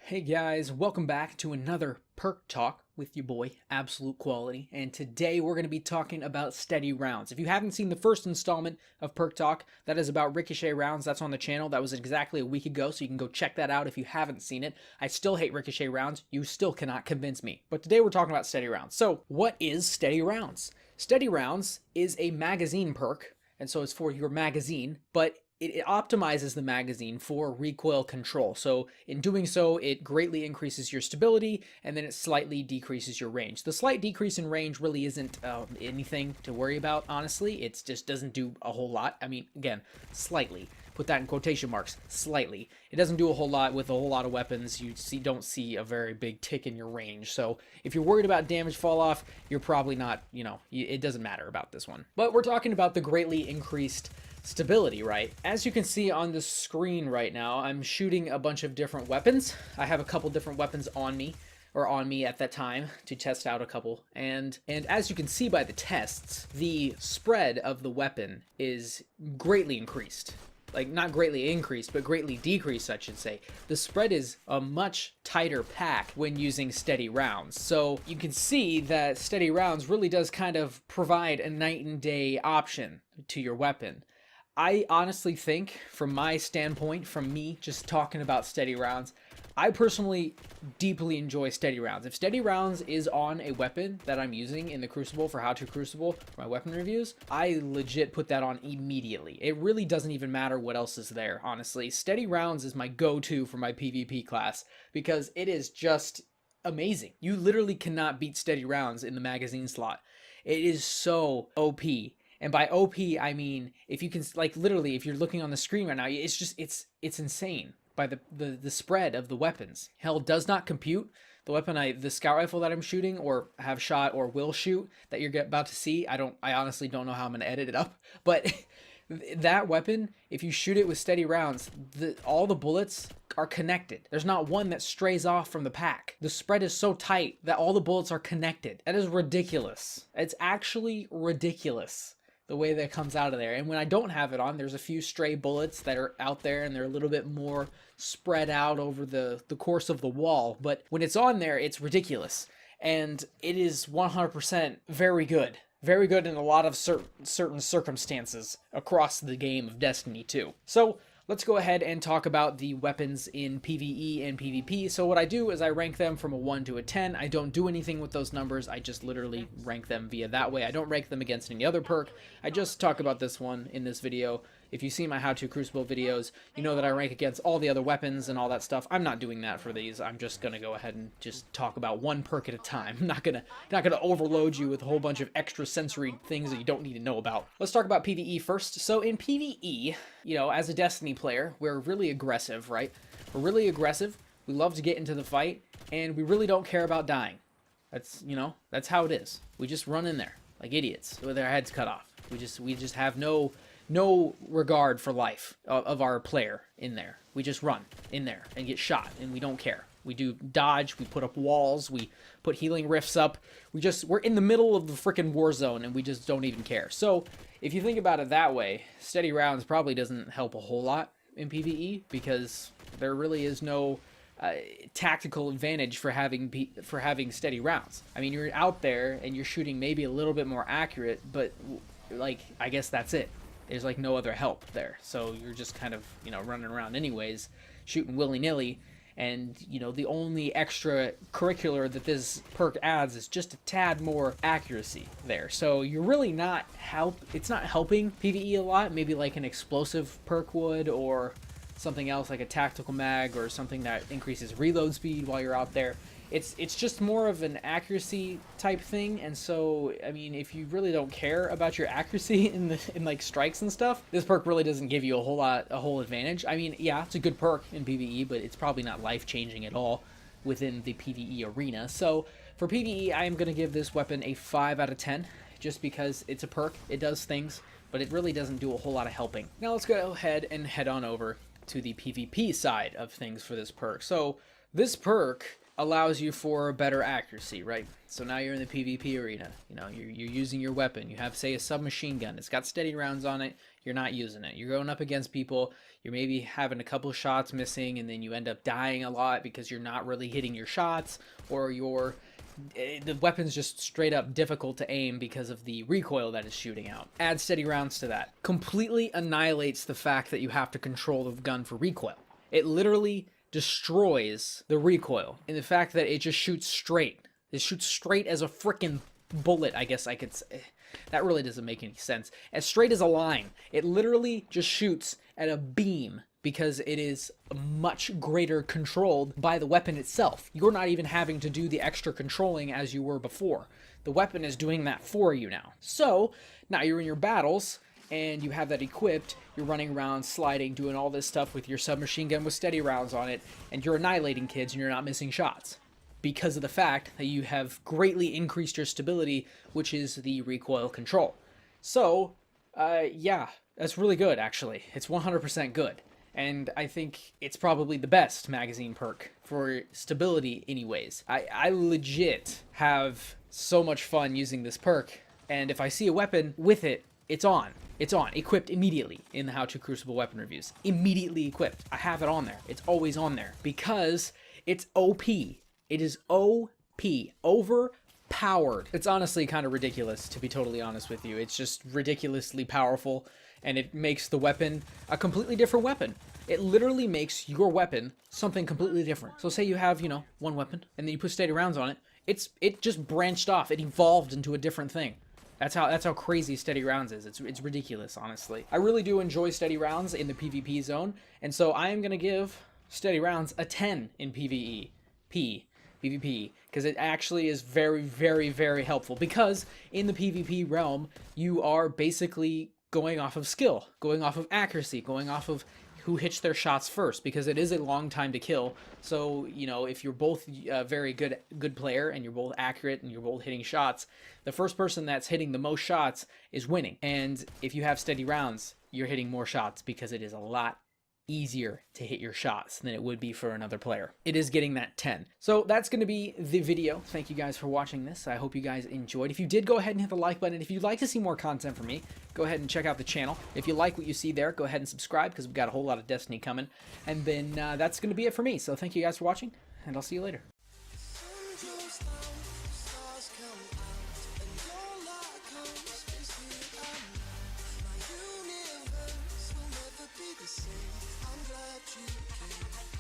Hey guys, welcome back to another Perk Talk with your boy, Absolute Quality, and today we're going to be talking about steady rounds. If you haven't seen the first installment of Perk Talk, that is about ricochet rounds, that's on the channel. That was exactly a week ago, so you can go check that out if you haven't seen it. I still hate ricochet rounds, you still cannot convince me. But today we're talking about steady rounds. So, what is steady rounds? Steady rounds is a magazine perk, and so it's for your magazine, but it optimizes the magazine for recoil control. So in doing so, it greatly increases your stability, and then it slightly decreases your range. The slight decrease in range really isn't anything to worry about, honestly. It just doesn't do a whole lot. I mean, again, slightly. Put that in quotation marks, slightly. It doesn't do a whole lot with a whole lot of weapons. You don't see a very big tick in your range. So if you're worried about damage fall off, you're probably not, it doesn't matter about this one. But we're talking about the greatly increased stability, right? As you can see on the screen right now, I'm shooting a bunch of different weapons. I have a couple different weapons on me at that time to test out a couple. And as you can see by the tests, the spread of the weapon is greatly increased. Like, not greatly increased, but greatly decreased, I should say. The spread is a much tighter pack when using steady rounds. So you can see that steady rounds really does kind of provide a night and day option to your weapon. I honestly think, from my standpoint, from me just talking about steady rounds, I personally deeply enjoy steady rounds. If steady rounds is on a weapon that I'm using in the Crucible for How to Crucible, for my weapon reviews, I legit put that on immediately. It really doesn't even matter what else is there, honestly. Steady rounds is my go-to for my PvP class because it is just amazing. You literally cannot beat steady rounds in the magazine slot. It is so OP. And by OP, I mean, if you can, like, literally, if you're looking on the screen right now, it's just, it's insane by the spread of the weapons. Hell does not compute. The weapon the scout rifle that I'm shooting or have shot or will shoot that you're about to see, I honestly don't know how I'm going to edit it up, but that weapon, if you shoot it with steady rounds, all the bullets are connected. There's not one that strays off from the pack. The spread is so tight that all the bullets are connected. That is ridiculous. It's actually ridiculous the way that comes out of there. And when I don't have it on, there's a few stray bullets that are out there and they're a little bit more spread out over the course of the wall. But when it's on there, it's ridiculous. And it is 100% very good. Very good in a lot of certain circumstances across the game of Destiny 2. So let's go ahead and talk about the weapons in PvE and PvP. So what I do is I rank them from a 1 to a 10. I don't do anything with those numbers. I just literally rank them via that way. I don't rank them against any other perk. I just talk about this one in this video. If you see my How to Crucible videos, you know that I rank against all the other weapons and all that stuff. I'm not doing that for these. I'm just going to go ahead and just talk about one perk at a time. I'm not gonna overload you with a whole bunch of extra sensory things that you don't need to know about. Let's talk about PvE first. So in PvE, as a Destiny player, we're really aggressive, right? We're really aggressive. We love to get into the fight, and we really don't care about dying. That's how it is. We just run in there like idiots with our heads cut off. We just have no regard for life of our player in there. We just run in there and get shot, and we don't care. We do dodge, we put up walls, we put healing rifts up. We're in the middle of the freaking war zone, and we just don't even care. So if you think about it that way, steady rounds probably doesn't help a whole lot in PvE because there really is no tactical advantage for having steady rounds. I mean, you're out there and you're shooting maybe a little bit more accurate, but like, I guess that's it. There's like no other help there. So you're just kind of, running around anyways, shooting willy-nilly. And, the only extra curricular that this perk adds is just a tad more accuracy there. So you're really it's not helping PvE a lot. Maybe like an explosive perk would, or something else like a tactical mag, or something that increases reload speed while you're out there. It's just more of an accuracy type thing, and so, I mean, if you really don't care about your accuracy in like strikes and stuff, this perk really doesn't give you a whole advantage. I mean, yeah, it's a good perk in PvE, but it's probably not life-changing at all within the PvE arena. So for PvE, I am going to give this weapon a 5 out of 10, just because it's a perk, it does things, but it really doesn't do a whole lot of helping. Now let's go ahead and head on over to the PvP side of things for this perk. So this perk allows you for better accuracy, right? So now you're in the PvP arena. You know, you're using your weapon. You have, say, a submachine gun. It's got steady rounds on it. You're not using it. You're going up against people. You're maybe having a couple shots missing, and then you end up dying a lot because you're not really hitting your shots, or the weapon's just straight up difficult to aim because of the recoil that it's shooting out. Add steady rounds to that. Completely annihilates the fact that you have to control the gun for recoil. It literally destroys the recoil in the fact that it just shoots straight. It shoots straight as a freaking bullet, I guess I could say. That really doesn't make any sense. As straight as a line. It literally just shoots at a beam because it is much greater controlled by the weapon itself. You're not even having to do the extra controlling as you were before. The weapon is doing that for you now. So, now you're in your battles, and you have that equipped, you're running around, sliding, doing all this stuff with your submachine gun with steady rounds on it, and you're annihilating kids and you're not missing shots. Because of the fact that you have greatly increased your stability, which is the recoil control. So, yeah, that's really good, actually. It's 100% good. And I think it's probably the best magazine perk for stability anyways. I legit have so much fun using this perk, and if I see a weapon with it, it's on. It's on. Equipped immediately in the How to Crucible weapon reviews. Immediately equipped. I have it on there. It's always on there. Because it's OP. It is OP. Overpowered. It's honestly kind of ridiculous, to be totally honest with you. It's just ridiculously powerful, and it makes the weapon a completely different weapon. It literally makes your weapon something completely different. So say you have, you know, one weapon, and then you put steady rounds on it. It just branched off. It evolved into a different thing. That's how crazy steady rounds is. It's ridiculous, honestly. I really do enjoy steady rounds in the PvP zone, and so I am gonna give steady rounds a 10 in PvP, because it actually is very, very, very helpful. Because in the PvP realm, you are basically going off of skill, going off of accuracy, going off of who hits their shots first, because it is a long time to kill. So, you know, if you're both a very good player and you're both accurate and you're both hitting shots, the first person that's hitting the most shots is winning. And if you have steady rounds, you're hitting more shots because it is a lot easier to hit your shots than it would be for another player. It is getting that 10. So that's going to be the video. Thank you guys for watching this. I hope you guys enjoyed. If you did, go ahead and hit the like button. If you'd like to see more content from me, go ahead and check out the channel. If you like what you see there, go ahead and subscribe, because we've got a whole lot of Destiny coming. And then that's going to be it for me. So thank you guys for watching, and I'll see you later. I'm glad you came.